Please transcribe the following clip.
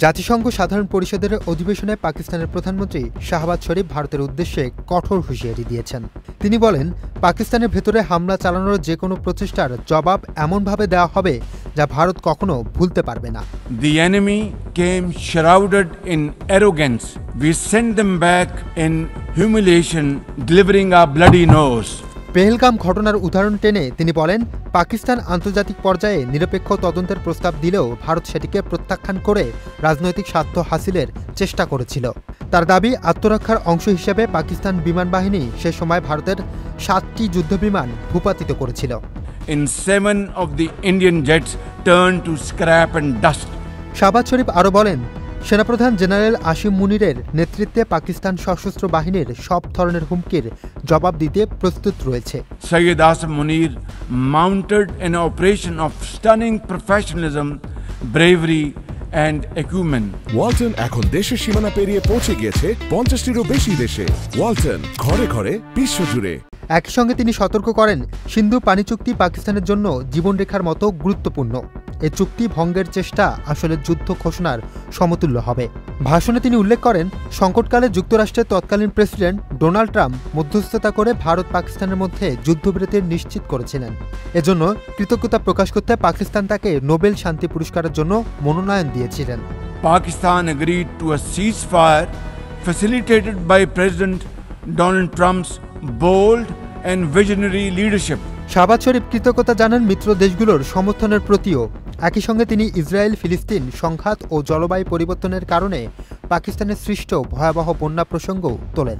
জাতিসংঘ সাধারণ পরিষদের অধিবেশনে পাকিস্তানের প্রধানমন্ত্রী শাহবাজ শরীফ ভারতের উদ্দেশ্যে কঠোর হুঁশিয়ারি দিয়েছেন। তিনি বলেন, পাকিস্তানের ভেতরে হামলা চালানোর যে কোনো প্রচেষ্টার জবাব এমনভাবে দেওয়া হবে যা ভারত কখনো ভুলতে পারবে না। The enemy came shrouded in arrogance. We sent them back in humiliation, delivering our bloody nose. Pahalgam ঘটনার উদাহরণ টেনে তিনি বলেন, পাকিস্তান আন্তর্জাতিক পর্যায়ে নিরপেক্ষ তদন্তের প্রস্তাব দিলেও ভারত সেটিকে প্রত্যাখ্যান করে রাজনৈতিক স্বার্থ হাসিলের চেষ্টা করেছিল। তার দাবি, আত্মরক্ষার অংশ হিসেবে পাকিস্তান বিমান বাহিনী সে সময় ভারতের 7টি যুদ্ধবিমান ভূপাতিত করেছিল। In 7 of the Indian jets turned to scrap and dust. Shahbaz শরীফ আরও বলেন, সেনাপ্রধান জেনারেল আসিম মুনিরের নেতৃত্বে পাকিস্তান সশস্ত্র বাহিনীর সব ধরনের হুমকির জবাব দিতে প্রস্তুত রয়েছে। Sayyid Asim Munir mounted an operation of stunning professionalism, bravery and acumen. Walton এখন দেশের সীমানা পেরিয়ে পৌঁছে গিয়েছে 50টিরও বেশি দেশে। ওয়ালটন, ঘরে ঘরে বিশ্বজুড়ে। একই সঙ্গে তিনি সতর্ক করেন, সিন্ধু পানি চুক্তি পাকিস্তানের জন্য জীবনরেখার মতো গুরুত্বপূর্ণ। এ চুক্তি ভঙ্গের চেষ্টা আসলে যুদ্ধ ঘোষণার সমতুল্য হবে। ভাষণে তিনি উল্লেখ করেন, সংকটকালে যুক্তরাষ্ট্রের তৎকালীন প্রেসিডেন্ট ডোনাল্ড ট্রাম্প মধ্যস্থতা করে ভারত পাকিস্তানের মধ্যে যুদ্ধবিরতির নিশ্চিত করেছিলেন। এজন্য কৃতজ্ঞতা প্রকাশ করতে পাকিস্তান তাকে নোবেল শান্তি পুরস্কারের জন্য মনোনয়ন দিয়েছিলেন। Pakistan agreed to a ceasefire facilitated by President Donald Trump's bold and visionary leadership. Shahbaz শরীফ কৃতজ্ঞতা জানান মিত্র দেশগুলোর সমর্থনের প্রতিও। একই সঙ্গে তিনি ইসরায়েল ফিলিস্তিন সংঘাত ও জলবায়ু পরিবর্তনের কারণে পাকিস্তানের সৃষ্ট ভয়াবহ বন্যা প্রসঙ্গও তোলেন।